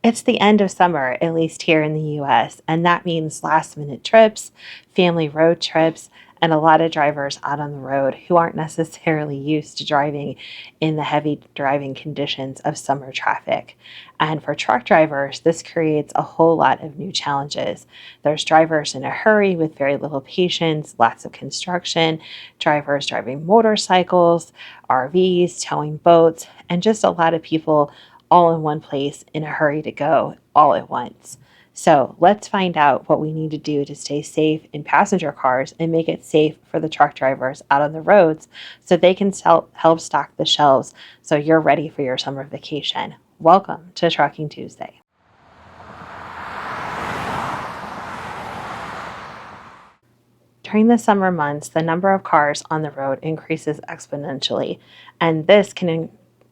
It's the end of summer, at least here in the US, and that means last minute trips, family road trips, and a lot of drivers out on the road who aren't necessarily used to driving in the heavy driving conditions of summer traffic. And for truck drivers, this creates a whole lot of new challenges. There's drivers in a hurry with very little patience, lots of construction, drivers driving motorcycles, RVs, towing boats, and just a lot of people all in one place in a hurry to go all at once. So let's find out what we need to do to stay safe in passenger cars and make it safe for the truck drivers out on the roads so they can help stock the shelves so you're ready for your summer vacation. Welcome to Trucking Tuesday. During the summer months, the number of cars on the road increases exponentially, and this can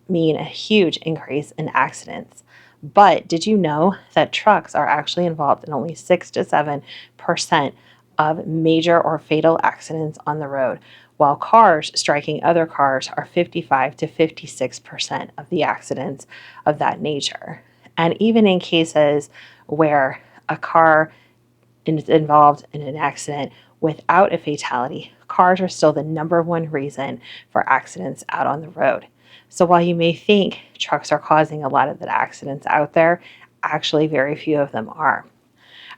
mean a huge increase in accidents. But did you know that trucks are actually involved in only 6 to 7% of major or fatal accidents on the road, while cars striking other cars are 55 to 56% of the accidents of that nature? And even in cases where a car is involved in an accident without a fatality, cars are still the number one reason for accidents out on the road. So while you may think trucks are causing a lot of the accidents out there, actually very few of them are.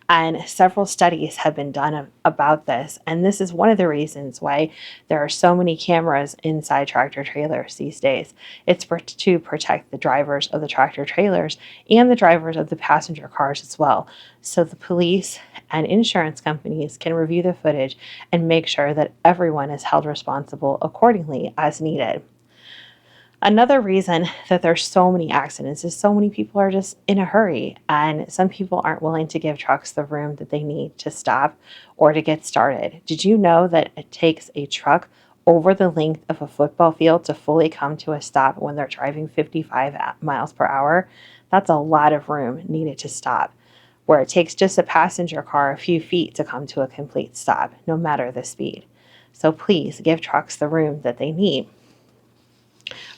And several studies have been done about this. And this is one of the reasons why there are so many cameras inside tractor trailers these days. It's to protect the drivers of the tractor trailers and the drivers of the passenger cars as well. So the police and insurance companies can review the footage and make sure that everyone is held responsible accordingly as needed. Another reason that there's so many accidents is so many people are just in a hurry, and some people aren't willing to give trucks the room that they need to stop or to get started. Did you know that it takes a truck over the length of a football field to fully come to a stop when they're driving 55 miles per hour? That's a lot of room needed to stop, where it takes just a passenger car a few feet to come to a complete stop, no matter the speed. So please give trucks the room that they need.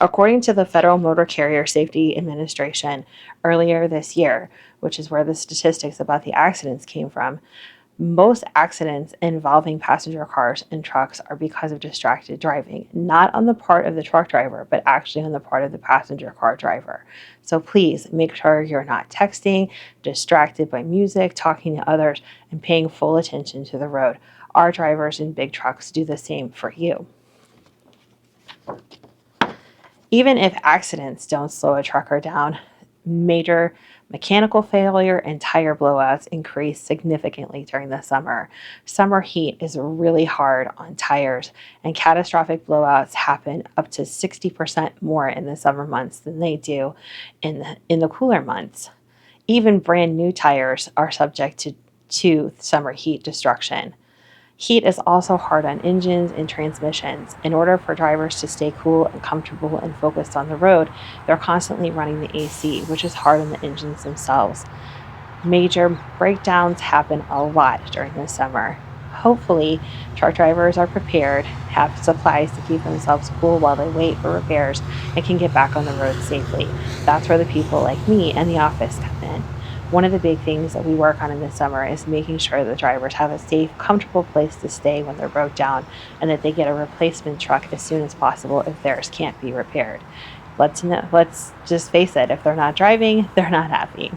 According to the Federal Motor Carrier Safety Administration earlier this year, which is where the statistics about the accidents came from, most accidents involving passenger cars and trucks are because of distracted driving, not on the part of the truck driver, but actually on the part of the passenger car driver. So please make sure you're not texting, distracted by music, talking to others, and paying full attention to the road. Our drivers in big trucks do the same for you. Even if accidents don't slow a trucker down, major mechanical failure and tire blowouts increase significantly during the summer. Summer heat is really hard on tires, and catastrophic blowouts happen up to 60% more in the summer months than they do in the cooler months. Even brand new tires are subject to summer heat destruction. Heat is also hard on engines and transmissions. In order for drivers to stay cool and comfortable and focused on the road, they're constantly running the AC, which is hard on the engines themselves. Major breakdowns happen a lot during the summer. Hopefully, truck drivers are prepared, have supplies to keep themselves cool while they wait for repairs, and can get back on the road safely. That's where the people like me and the office come in. One of the big things that we work on in the summer is making sure the drivers have a safe, comfortable place to stay when they're broke down, and that they get a replacement truck as soon as possible if theirs can't be repaired. Let's just face it, if they're not driving, they're not happy.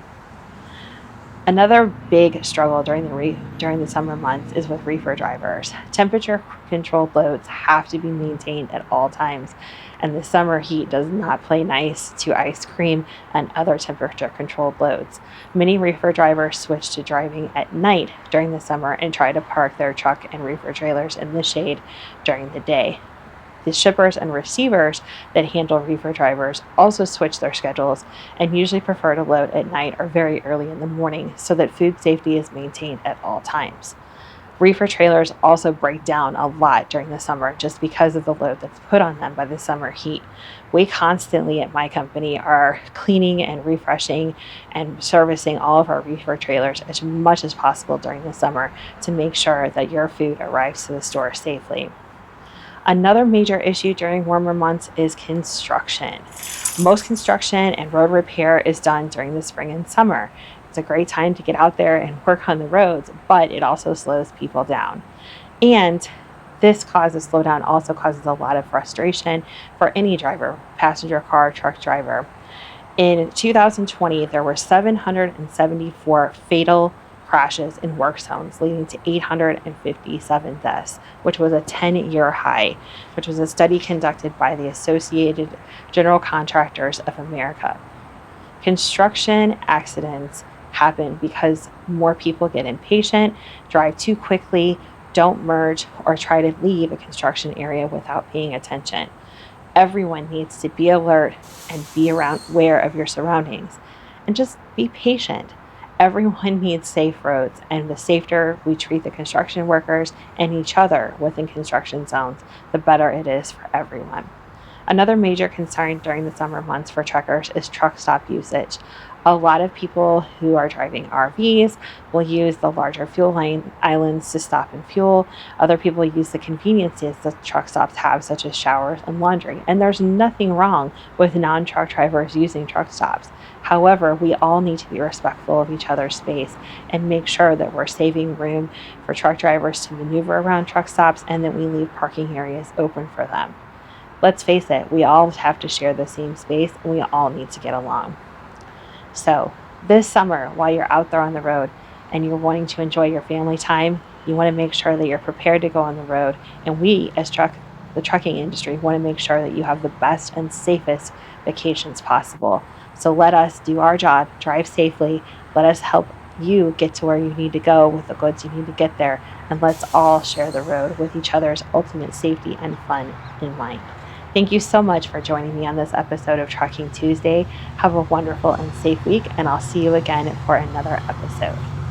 Another big struggle during the summer months is with reefer drivers. Temperature-controlled loads have to be maintained at all times, and the summer heat does not play nice to ice cream and other temperature-controlled loads. Many reefer drivers switch to driving at night during the summer and try to park their truck and reefer trailers in the shade during the day. The shippers and receivers that handle reefer drivers also switch their schedules and usually prefer to load at night or very early in the morning so that food safety is maintained at all times. Reefer trailers also break down a lot during the summer just because of the load that's put on them by the summer heat. We constantly at my company are cleaning and refreshing and servicing all of our reefer trailers as much as possible during the summer to make sure that your food arrives to the store safely. Another major issue during warmer months is construction. Most construction and road repair is done during the spring and summer. It's a great time to get out there and work on the roads, but it also slows people down. And this slowdown also causes a lot of frustration for any driver, passenger car, truck driver. In 2020, there were 774 fatal crashes in work zones, leading to 857 deaths, which was a 10-year high, which was a study conducted by the Associated General Contractors of America. Construction accidents happen because more people get impatient, drive too quickly, don't merge, or try to leave a construction area without paying attention. Everyone needs to be alert and be aware of your surroundings and just be patient. Everyone needs safe roads, and the safer we treat the construction workers and each other within construction zones, the better it is for everyone. Another major concern during the summer months for truckers is truck stop usage. A lot of people who are driving RVs will use the larger fuel line islands to stop and fuel. Other people use the conveniences that truck stops have, such as showers and laundry. And there's nothing wrong with non-truck drivers using truck stops. However, we all need to be respectful of each other's space and make sure that we're saving room for truck drivers to maneuver around truck stops and that we leave parking areas open for them. Let's face it, we all have to share the same space and we all need to get along. So this summer, while you're out there on the road and you're wanting to enjoy your family time, you want to make sure that you're prepared to go on the road. And we, as the trucking industry, want to make sure that you have the best and safest vacations possible. So let us do our job, drive safely. Let us help you get to where you need to go with the goods you need to get there. And let's all share the road with each other's ultimate safety and fun in mind. Thank you so much for joining me on this episode of Trucking Tuesday. Have a wonderful and safe week, and I'll see you again for another episode.